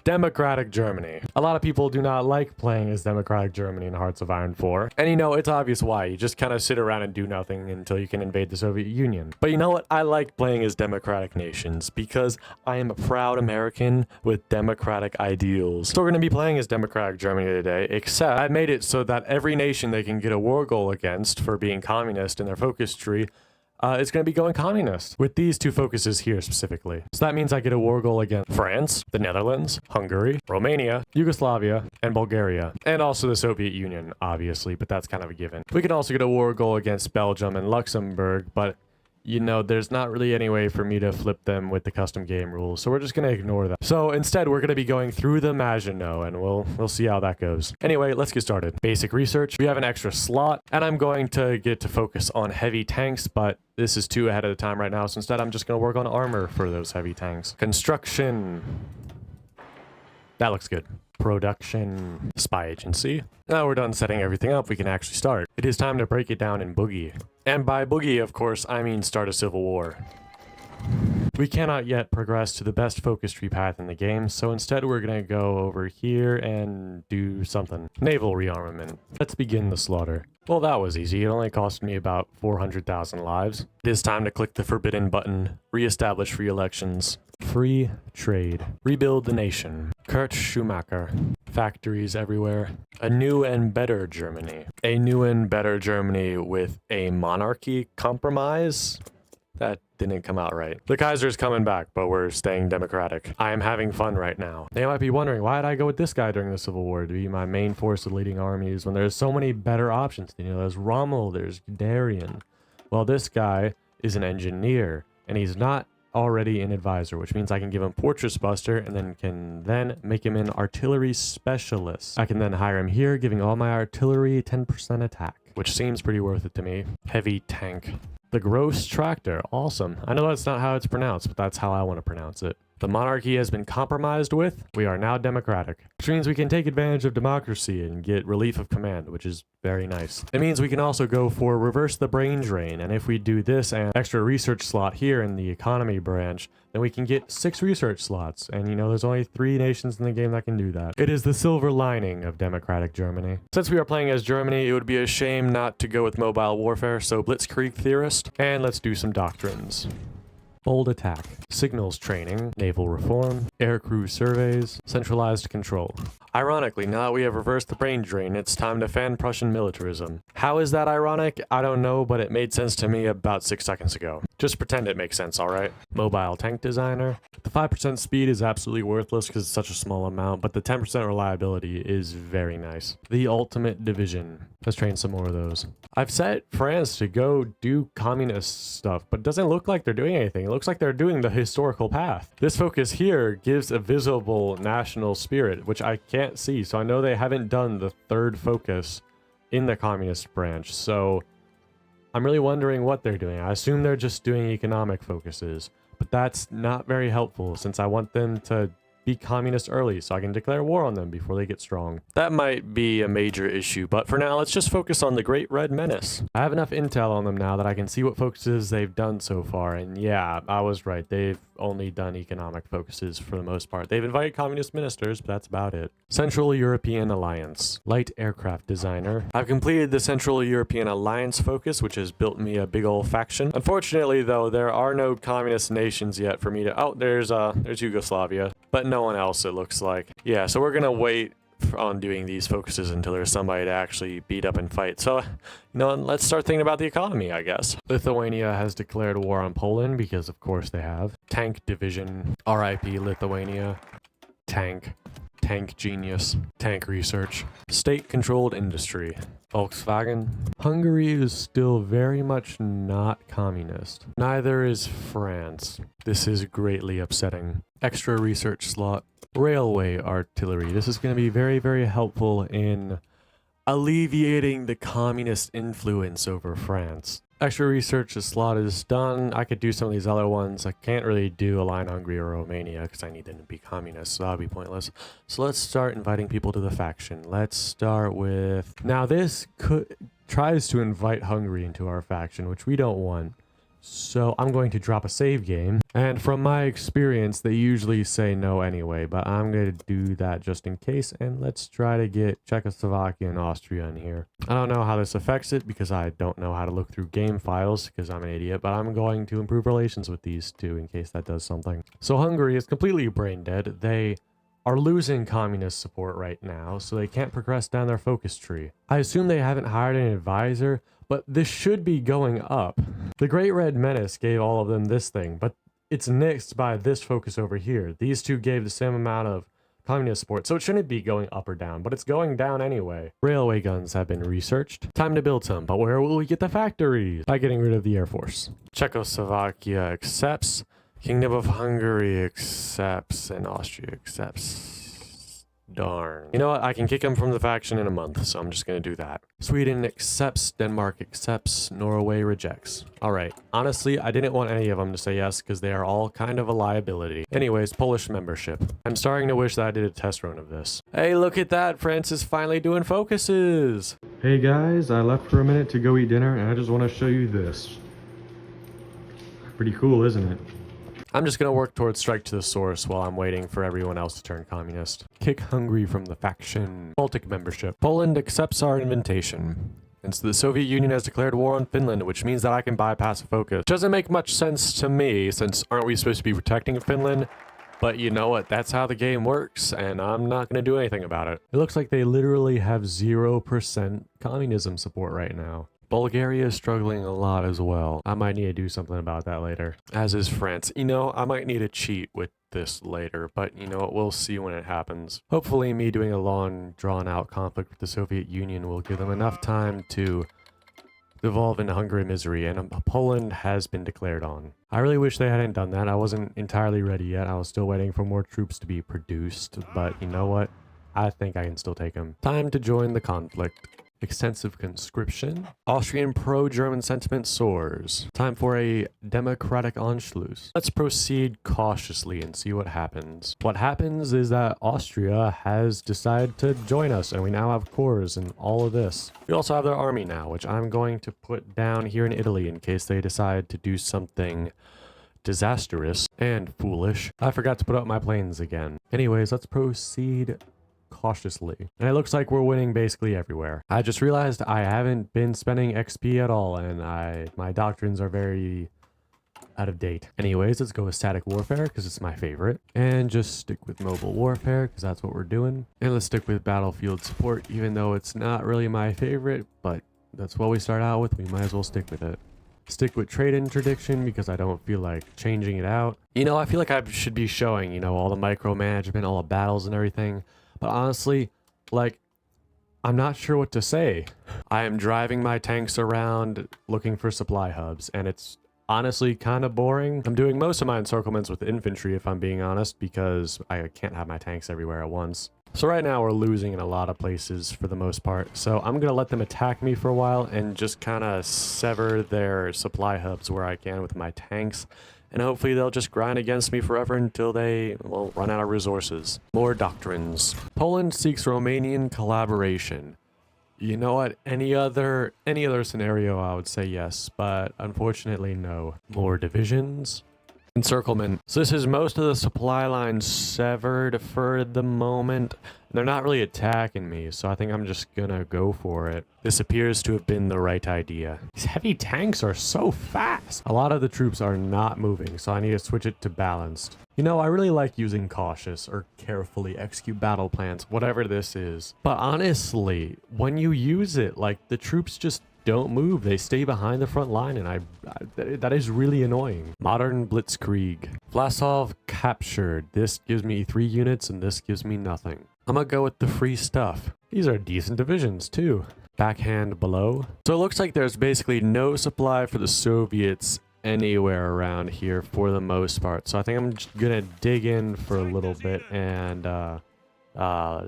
Democratic Germany. A lot of people do not like playing as Democratic Germany in Hearts of Iron 4. And you know, it's obvious why. You just kind of sit around and do nothing until you can invade the Soviet Union. But you know what? I like playing as democratic nations because I am a proud American with democratic ideals. So we're going to be playing as Democratic Germany today, except I made it so that every nation they can get a war goal against for being communist in their focus tree is going to be going communist with these two focuses here specifically. So that means I get a war goal against France, the Netherlands, Hungary, Romania, Yugoslavia, and Bulgaria. And also the Soviet Union, obviously, but that's kind of a given. We can also get a war goal against Belgium and Luxembourg, but you know, there's not really any way for me to flip them with the custom game rules, so we're just going to ignore that. So instead, we're going to be going through the Maginot, and we'll see how that goes. Anyway, let's get started. Basic research. We have an extra slot, and I'm going to get to focus on heavy tanks, but this is too ahead of the time right now, so instead I'm just going to work on armor for those heavy tanks. Construction. That looks good. Production. Spy agency. Now we're done setting everything up, we can actually start. It is time to break it down in boogie. And by boogie, of course, I mean start a civil war. We cannot yet progress to the best focus tree path in the game, so instead we're going to go over here and do something. Naval rearmament. Let's begin the slaughter. Well, that was easy. It only cost me about 400,000 lives. It is time to click the forbidden button. Re-establish free elections. Free trade. Rebuild the nation. Kurt Schumacher. Factories everywhere. A new and better Germany. A new and better Germany with a monarchy compromise? That didn't come out right. The Kaiser's coming back, but we're staying democratic. I am having fun right now. They might be wondering, why did I go with this guy during the Civil War to be my main force of leading armies when there's so many better options? You know, there's Rommel, there's Darien. Well, this guy is an engineer, and he's not already an advisor, which means I can give him Fortress Buster and then can make him an artillery specialist. I can then hire him here, giving all my artillery 10% attack, which seems pretty worth it to me. Heavy tank. The Gross Tractor. Awesome. I know that's not how it's pronounced, but that's how I want to pronounce it. The monarchy has been compromised with. We are now democratic, which means we can take advantage of democracy and get relief of command, which is very nice. It means we can also go for reverse the brain drain, and if we do this and extra research slot here in the economy branch, then we can get 6 research slots, and you know, there's only 3 nations in the game that can do that. It is the silver lining of democratic Germany. Since we are playing as Germany, it would be a shame not to go with mobile warfare, so Blitzkrieg Theorist, and let's do some doctrines. Bold attack, signals training, naval reform, aircrew surveys, centralized control. Ironically, now that we have reversed the brain drain, it's time to fan Prussian militarism. How is that ironic? I don't know, but it made sense to me about 6 seconds ago. Just pretend it makes sense, alright? Mobile tank designer. The 5% speed is absolutely worthless because it's such a small amount, but the 10% reliability is very nice. The ultimate division. Let's train some more of those. I've set France to go do communist stuff, but it doesn't look like they're doing anything. It looks like they're doing the historical path. This focus here gives a visible national spirit, which I can't see. So I know they haven't done the 3rd focus in the communist branch. So I'm really wondering what they're doing. I assume they're just doing economic focuses, but that's not very helpful since I want them to be communist early so I can declare war on them before they get strong. That might be a major issue, but for now, let's just focus on the Great Red Menace. I have enough intel on them now that I can see what focuses they've done so far, and yeah, I was right. They've only done economic focuses for the most part. They've invited communist ministers, but that's about it. Central European Alliance. Light aircraft designer. I've completed the Central European Alliance focus, which has built me a big old faction. Unfortunately, though, there are no communist nations yet for me to... Oh, there's Yugoslavia, but no one else, it looks like. Yeah, so we're gonna wait on doing these focuses until there's somebody to actually beat up and fight. So, you know, let's start thinking about the economy, I guess. Lithuania has declared war on Poland because, of course, they have. Tank division. RIP Lithuania. Tank genius. Tank research. State-controlled industry. Volkswagen. Hungary is still very much not communist. Neither is France. This is greatly upsetting. Extra research slot. Railway artillery. This is going to be very, very helpful in alleviating the communist influence over France. Extra research slot is done. I could do some of these other ones. I can't really do Align Hungary or Romania because I need them to be communist, so that'll be pointless. So let's start inviting people to the faction. Let's start with... Now this tries to invite Hungary into our faction, which we don't want. So I'm going to drop a save game. And from my experience, they usually say no anyway, but I'm going to do that just in case. And let's try to get Czechoslovakia and Austria in here. I don't know how this affects it because I don't know how to look through game files because I'm an idiot, but I'm going to improve relations with these two in case that does something. So Hungary is completely brain dead. They are losing communist support right now, so they can't progress down their focus tree. I assume they haven't hired an advisor, but this should be going up. The Great Red Menace gave all of them this thing, but it's nixed by this focus over here. These two gave the same amount of communist support, so it shouldn't be going up or down, but it's going down anyway. Railway guns have been researched. Time to build some, but where will we get the factories? By getting rid of the Air Force. Czechoslovakia accepts. Kingdom of Hungary accepts, and Austria accepts. Darn. You know what? I can kick them from the faction in a month, so I'm just going to do that. Sweden accepts, Denmark accepts, Norway rejects. Alright, honestly, I didn't want any of them to say yes because they are all kind of a liability. Anyways, Polish membership. I'm starting to wish that I did a test run of this. Hey, look at that! France is finally doing focuses! Hey guys, I left for a minute to go eat dinner, and I just want to show you this. Pretty cool, isn't it? I'm just going to work towards strike to the source while I'm waiting for everyone else to turn communist. Kick Hungary from the faction. Baltic membership. Poland accepts our invitation. And so the Soviet Union has declared war on Finland, which means that I can bypass a focus. Doesn't make much sense to me, since aren't we supposed to be protecting Finland? But you know what, that's how the game works, and I'm not going to do anything about it. It looks like they literally have 0% communism support right now. Bulgaria is struggling a lot as well. I might need to do something about that later. As is France. You know, I might need to cheat with this later, but you know what, we'll see when it happens. Hopefully me doing a long, drawn-out conflict with the Soviet Union will give them enough time to devolve into Hungary misery, and Poland has been declared on. I really wish they hadn't done that. I wasn't entirely ready yet. I was still waiting for more troops to be produced, but you know what? I think I can still take them. Time to join the conflict. Extensive conscription. Austrian pro-German sentiment soars. Time for a democratic Anschluss. Let's proceed cautiously and see what happens. What happens is that Austria has decided to join us, and we now have corps and all of this. We also have their army now, which I'm going to put down here in Italy in case they decide to do something disastrous and foolish. I forgot to put up my planes again. Anyways, let's proceed cautiously. And it looks like we're winning basically everywhere. I just realized I haven't been spending XP at all, and my doctrines are very out of date. Anyways, let's go with static warfare because it's my favorite, and just stick with mobile warfare because that's what we're doing. And let's stick with battlefield support, even though it's not really my favorite, but that's what we start out with. We might as well stick with it. Stick with trade interdiction because I don't feel like changing it out. You know, I feel like I should be showing, you know, all the micromanagement, all the battles and everything. But honestly, like, I'm not sure what to say. I am driving my tanks around looking for supply hubs, and it's honestly kind of boring. I'm doing most of my encirclements with infantry, if I'm being honest, because I can't have my tanks everywhere at once. So right now we're losing in a lot of places for the most part. So I'm going to let them attack me for a while and just kind of sever their supply hubs where I can with my tanks. And hopefully they'll just grind against me forever until they, well, run out of resources. More doctrines. Poland seeks Romanian collaboration. You know what? Any other scenario, I would say yes, but unfortunately, no. More divisions. Encirclement. So this is most of the supply lines severed for the moment. They're not really attacking me, so I think I'm just gonna go for it. This appears to have been the right idea. These heavy tanks are so fast. A lot of the troops are not moving, so I need to switch it to balanced. You know, I really like using cautious or carefully execute battle plans, whatever this is. But honestly, when you use it, like, the troops just don't move. They stay behind the front line, and that is really annoying. Modern blitzkrieg. Vlasov captured. This gives me 3 units, and this gives me nothing. I'm gonna go with the free stuff. These are decent divisions, too. Backhand below. So it looks like there's basically no supply for the Soviets anywhere around here for the most part. So I think I'm just gonna dig in for a little bit and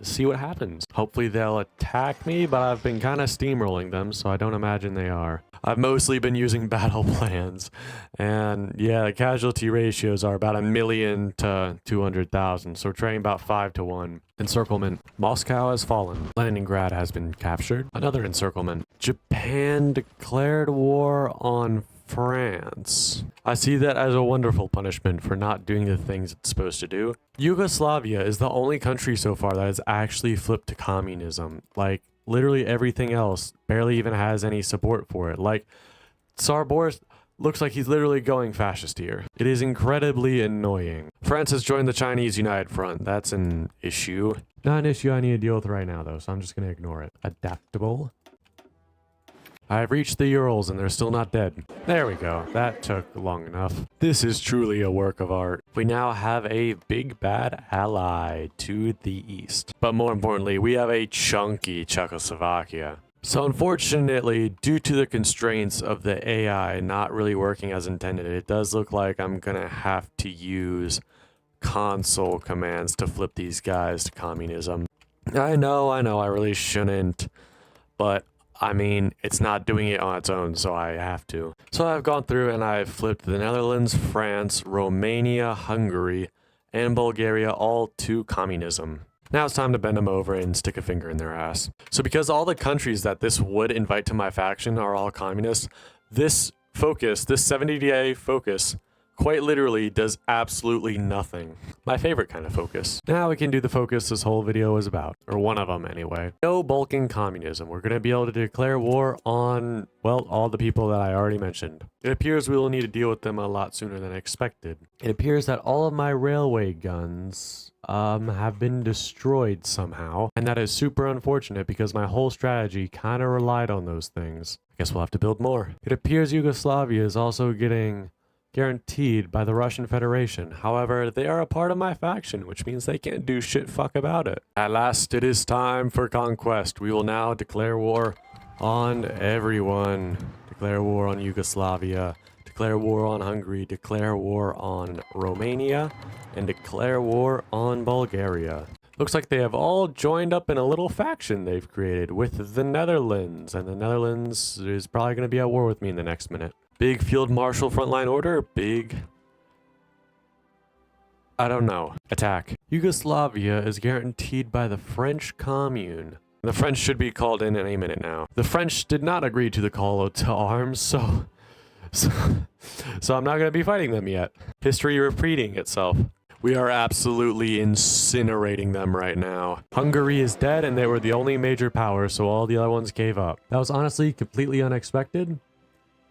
see what happens. Hopefully they'll attack me, but I've been kind of steamrolling them, so I don't imagine they are. I've mostly been using battle plans, and yeah, the casualty ratios are about 1 million to 200,000, so we're trading about 5 to 1. Encirclement. Moscow has fallen. Leningrad has been captured. Another encirclement. Japan declared war on France. I see that as a wonderful punishment for not doing the things it's supposed to do. Yugoslavia is the only country so far that has actually flipped to communism. Like, literally everything else barely even has any support for it. Like, Tsar Boris looks like he's literally going fascist here. It is incredibly annoying. France has joined the Chinese United Front. That's an issue. Not an issue I need to deal with right now, though, so I'm just going to ignore it. Adaptable. I've reached the Urals and they're still not dead. There we go. That took long enough. This is truly a work of art. We now have a big bad ally to the east. But more importantly, we have a chunky Czechoslovakia. So unfortunately, due to the constraints of the AI not really working as intended, it does look like I'm gonna have to use console commands to flip these guys to communism. I know, I really shouldn't, but I mean, it's not doing it on its own, so I have to. So I've gone through and I've flipped the Netherlands, France, Romania, Hungary, and Bulgaria all to communism. Now it's time to bend them over and stick a finger in their ass. So because all the countries that this would invite to my faction are all communists, this focus, this 70-day focus, quite literally does absolutely nothing. My favorite kind of focus. Now we can do the focus this whole video is about, or one of them anyway. No bulking communism. We're going to be able to declare war on, well, all the people that I already mentioned. It appears we will need to deal with them a lot sooner than expected. It appears that all of my railway guns have been destroyed somehow, and that is super unfortunate because my whole strategy kind of relied on those things. I guess we'll have to build more. It appears Yugoslavia is also getting guaranteed by the Russian Federation. However, they are a part of my faction, which means they can't do shit fuck about it. At last, it is time for conquest. We will now declare war on everyone. Declare war on Yugoslavia. Declare war on Hungary. Declare war on Romania. And declare war on Bulgaria. Looks like they have all joined up in a little faction they've created with the Netherlands. And the Netherlands is probably going to be at war with me in the next minute. Big Field Marshal frontline order, big, I don't know, attack. Yugoslavia is guaranteed by the French Commune. The French should be called in any minute now. The French did not agree to the call to arms, so I'm not going to be fighting them yet. History repeating itself. We are absolutely incinerating them right now. Hungary is dead and they were the only major power, so all the other ones gave up. That was honestly completely unexpected.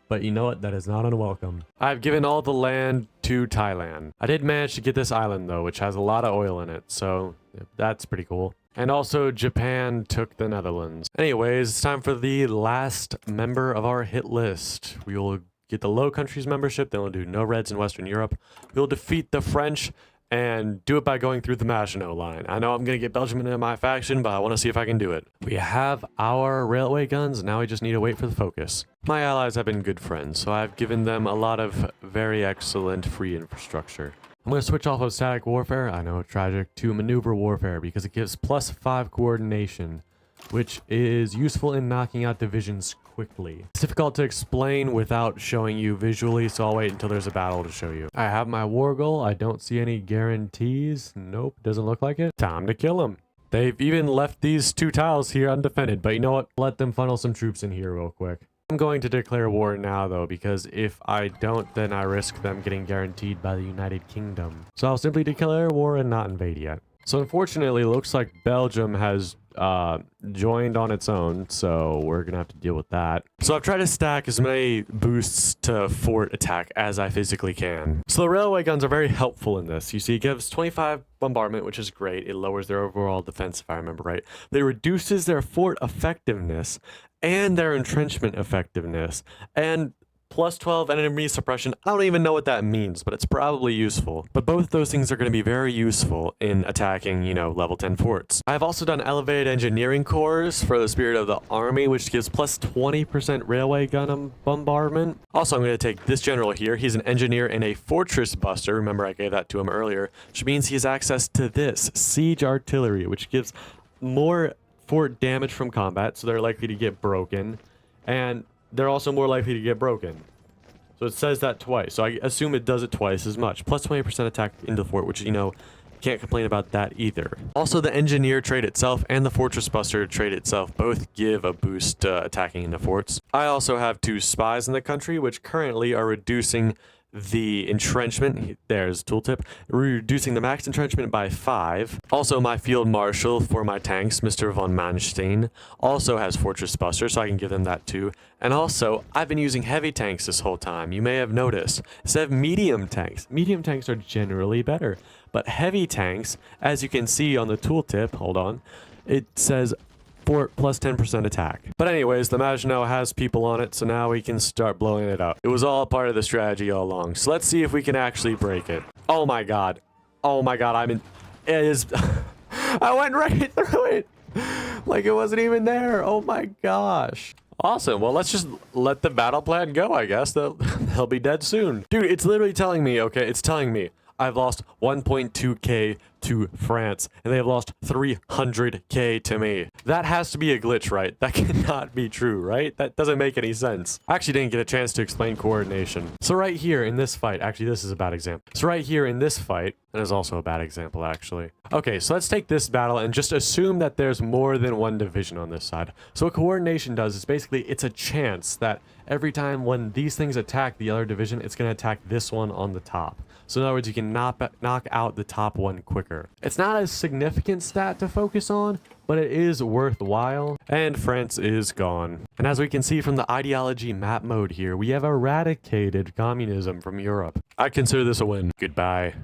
But you know what? That is not unwelcome. I've given all the land to Thailand. I did manage to get this island though, which has a lot of oil in it, so that's pretty cool. And also Japan took the Netherlands. Anyways, it's time for the last member of our hit list. We will get the Low Countries membership, then we'll do no Reds in Western Europe. We'll defeat the French and do it by going through the Maginot line. I know I'm going to get Belgium into my faction, but I want to see if I can do it. We have our railway guns, now we just need to wait for the focus. My allies have been good friends, so I've given them a lot of very excellent free infrastructure. I'm going to switch off of static warfare, I know, tragic, to maneuver warfare because it gives +5 coordination, which is useful in knocking out divisions quickly. It's difficult to explain without showing you visually, so I'll wait until there's a battle to show you. I have my war goal. I don't see any guarantees. Nope, doesn't look like it. Time to kill them. They've even left these 2 tiles here undefended, but you know what? Let them funnel some troops in here real quick. I'm going to declare war now though, because if I don't, then I risk them getting guaranteed by the United Kingdom. So I'll simply declare war and not invade yet. So unfortunately, it looks like Belgium has joined on its own, so we're gonna have to deal with that. So I've tried to stack as many boosts to fort attack as I physically can. So the railway guns are very helpful in this. You see, it gives 25 bombardment, which is great. It lowers their overall defense, if I remember right. It reduces their fort effectiveness and their entrenchment effectiveness, and +12 enemy suppression. I don't even know what that means, but it's probably useful. But both those things are going to be very useful in attacking, you know, level 10 forts. I've also done elevated engineering cores for the Spirit of the Army, which gives +20% railway gun bombardment. Also, I'm going to take this general here. He's an engineer and a fortress buster. Remember, I gave that to him earlier, which means he has access to this siege artillery, which gives more fort damage from combat, so they're likely to get broken. And they're also more likely to get broken. So it says that twice. So I assume it does it twice as much. +20% attack into the fort, which, you know, Can't complain about that either. Also, the engineer trait itself and the fortress buster trait itself both give a boost attacking into forts. I also have 2 spies in the country, which currently are reducing the entrenchment. There's tooltip, reducing the max entrenchment by 5. Also, my field marshal for my tanks, Mr. von Manstein, also has fortress buster, so I can give them that too. And also, I've been using heavy tanks this whole time. You may have noticed, instead of medium tanks are generally better, but heavy tanks, as you can see on the tooltip, hold on, it says fort plus 10% attack. But anyways, the Maginot has people on it, so now we can start blowing it up. It was all part of the strategy all along. So let's see if we can actually break it. Oh my god. Oh my god, it is... I went right through it! Like it wasn't even there. Oh my gosh. Awesome. Well, let's just let the battle plan go, I guess. They'll be dead soon. Dude, it's literally telling me, okay, it's telling me I've lost 1.2k to France, and they have lost 300k to me. That has to be a glitch, right? That cannot be true, right? That doesn't make any sense. I actually didn't get a chance to explain coordination. So right here in this fight, actually this is a bad example. So right here in this fight, that is also a bad example actually. Okay, so let's take this battle and just assume that there's more than one division on this side. So what coordination does is basically it's a chance that every time when these things attack the other division, it's going to attack this one on the top. So in other words, you can knock out the top one quicker. It's not a significant stat to focus on, but it is worthwhile. And France is gone. And as we can see from the ideology map mode here, we have eradicated communism from Europe. I consider this a win. Goodbye.